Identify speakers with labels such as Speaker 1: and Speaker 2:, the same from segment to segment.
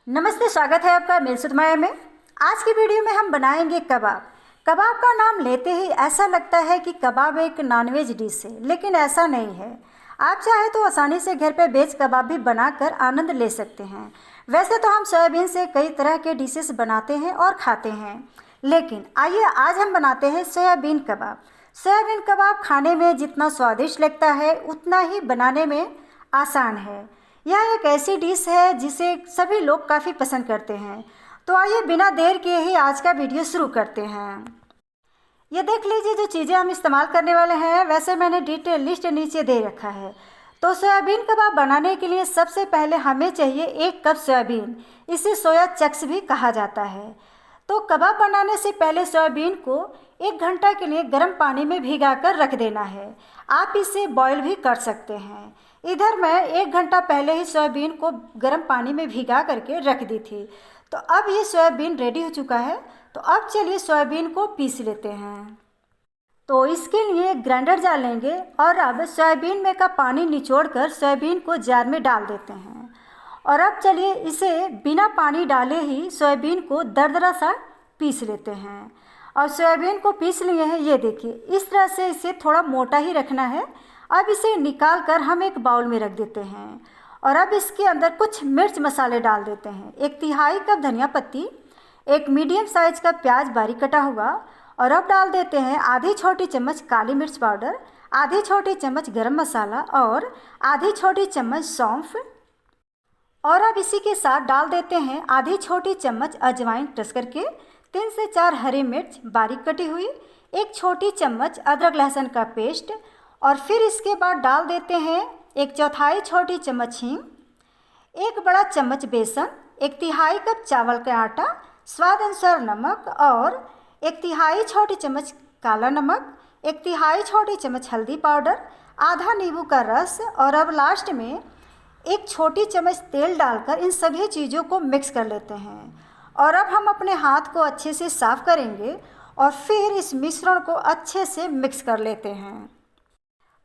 Speaker 1: नमस्ते, स्वागत है आपका मेल सुधमाया में। आज की वीडियो में हम बनाएंगे कबाब। कबाब का नाम लेते ही ऐसा लगता है कि कबाब एक नॉनवेज डिश है, लेकिन ऐसा नहीं है। आप चाहे तो आसानी से घर पर वेज कबाब भी बनाकर आनंद ले सकते हैं। वैसे तो हम सोयाबीन से कई तरह के डिशेस बनाते हैं और खाते हैं, लेकिन आइए आज हम बनाते हैं सोयाबीन कबाब। सोयाबीन कबाब खाने में जितना स्वादिष्ट लगता है उतना ही बनाने में आसान है। यह एक ऐसी डिश है जिसे सभी लोग काफ़ी पसंद करते हैं। तो आइए बिना देर किए ही आज का वीडियो शुरू करते हैं। ये देख लीजिए जो चीज़ें हम इस्तेमाल करने वाले हैं, वैसे मैंने डिटेल लिस्ट नीचे दे रखा है। तो सोयाबीन कबाब बनाने के लिए सबसे पहले हमें चाहिए 1 कप सोयाबीन। इसे सोया चंक्स भी कहा जाता है। तो कबाब बनाने से पहले सोयाबीन को 1 घंटा के लिए गर्म पानी में भिगा कर रख देना है। आप इसे बॉईल भी कर सकते हैं। इधर मैं 1 घंटा पहले ही सोयाबीन को गर्म पानी में भिगा करके रख दी थी। तो अब ये सोयाबीन रेडी हो चुका है। तो अब चलिए सोयाबीन को पीस लेते हैं। तो इसके लिए ग्राइंडर जार लेंगे और अब सोयाबीन में का पानी निचोड़कर सोयाबीन को जार में डाल देते हैं। और अब चलिए इसे बिना पानी डाले ही सोयाबीन को दरदरा सा पीस लेते हैं। और सोयाबीन को पीस लिए हैं, ये देखिए इस तरह से इसे थोड़ा मोटा ही रखना है। अब इसे निकाल कर हम एक बाउल में रख देते हैं और अब इसके अंदर कुछ मिर्च मसाले डाल देते हैं। 1/3 कप धनिया पत्ती, 1 मीडियम साइज का प्याज बारीक कटा हुआ, और अब डाल देते हैं आधी छोटी चम्मच काली मिर्च पाउडर, आधी छोटी चम्मच गरम मसाला और आधी छोटी चम्मच सौंफ। और अब इसी के साथ डाल देते हैं आधी छोटी चम्मच अजवाइन क्रश करके, 3 से 4 हरी मिर्च बारीक कटी हुई, 1 छोटी चम्मच अदरक लहसुन का पेस्ट, और फिर इसके बाद डाल देते हैं 1/4 छोटी चम्मच हींग, 1 बड़ा चम्मच बेसन, 1/3 कप चावल का आटा, स्वाद अनुसार नमक और 1/3 छोटी चम्मच काला नमक, 1/3 छोटी चम्मच हल्दी पाउडर, आधा नींबू का रस, और अब लास्ट में 1 छोटी चम्मच तेल डालकर इन सभी चीज़ों को मिक्स कर लेते हैं। और अब हम अपने हाथ को अच्छे से साफ़ करेंगे और फिर इस मिश्रण को अच्छे से मिक्स कर लेते हैं।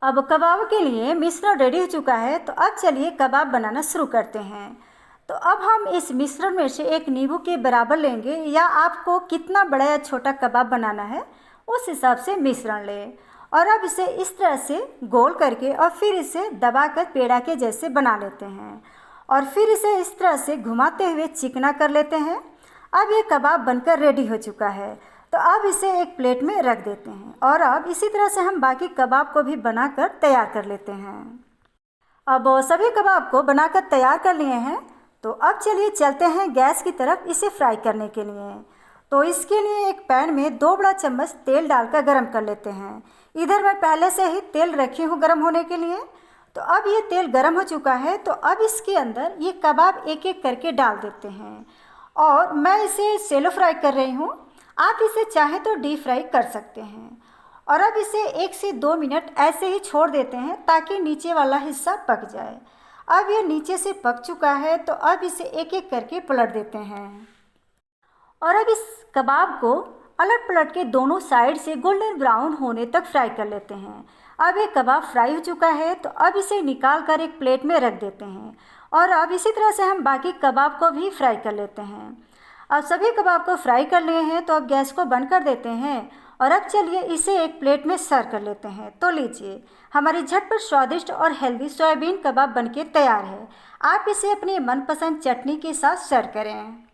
Speaker 1: अब कबाब के लिए मिश्रण रेडी हो चुका है। तो अब चलिए कबाब बनाना शुरू करते हैं। तो अब हम इस मिश्रण में से 1 नींबू के बराबर लेंगे, या आपको कितना बड़ा या छोटा कबाब बनाना है उस हिसाब से मिश्रण लें। और अब इसे इस तरह से गोल करके और फिर इसे दबाकर पेड़ा के जैसे बना लेते हैं और फिर इसे इस तरह से घुमाते हुए चिकना कर लेते हैं। अब ये कबाब बनकर रेडी हो चुका है। तो अब इसे एक प्लेट में रख देते हैं और अब इसी तरह से हम बाकी कबाब को भी बनाकर तैयार कर लेते हैं। अब सभी कबाब को बनाकर तैयार कर लिए हैं। तो अब चलिए चलते हैं गैस की तरफ इसे फ्राई करने के लिए। तो इसके लिए एक पैन में 2 बड़ा चम्मच तेल डालकर गरम कर लेते हैं। इधर मैं पहले से ही तेल रखी हूँ गरम होने के लिए। तो अब ये तेल गरम हो चुका है। तो अब इसके अंदर ये कबाब एक एक करके डाल देते हैं और मैं इसे सेलो फ्राई कर रही हूँ। आप इसे चाहें तो डीप फ्राई कर सकते हैं। और अब इसे 1 से 2 मिनट ऐसे ही छोड़ देते हैं ताकि नीचे वाला हिस्सा पक जाए। अब ये नीचे से पक चुका है। तो अब इसे एक एक करके पलट देते हैं और अब इस कबाब को अलट पलट के दोनों साइड से गोल्डन ब्राउन होने तक फ्राई कर लेते हैं। अब ये कबाब फ्राई हो चुका है। तो अब इसे निकाल कर एक प्लेट में रख देते हैं और अब इसी तरह से हम बाकी कबाब को भी फ्राई कर लेते हैं। अब सभी कबाब को फ्राई कर लिए हैं। तो अब गैस को बंद कर देते हैं और अब चलिए इसे एक प्लेट में सर्व कर लेते हैं। तो लीजिए हमारी झटपट स्वादिष्ट और हेल्दी सोयाबीन कबाब बनके तैयार है। आप इसे अपनी मनपसंद चटनी के साथ सर्व करें।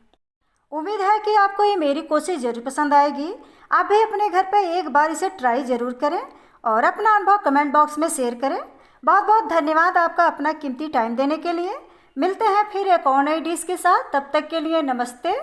Speaker 1: उम्मीद है कि आपको ये मेरी कोशिश ज़रूर पसंद आएगी। आप भी अपने घर पर एक बार इसे ट्राई ज़रूर करें और अपना अनुभव कमेंट बॉक्स में शेयर करें। बहुत बहुत धन्यवाद आपका अपना कीमती टाइम देने के लिए। मिलते हैं फिर एक और नई डिश के साथ। तब तक के लिए नमस्ते।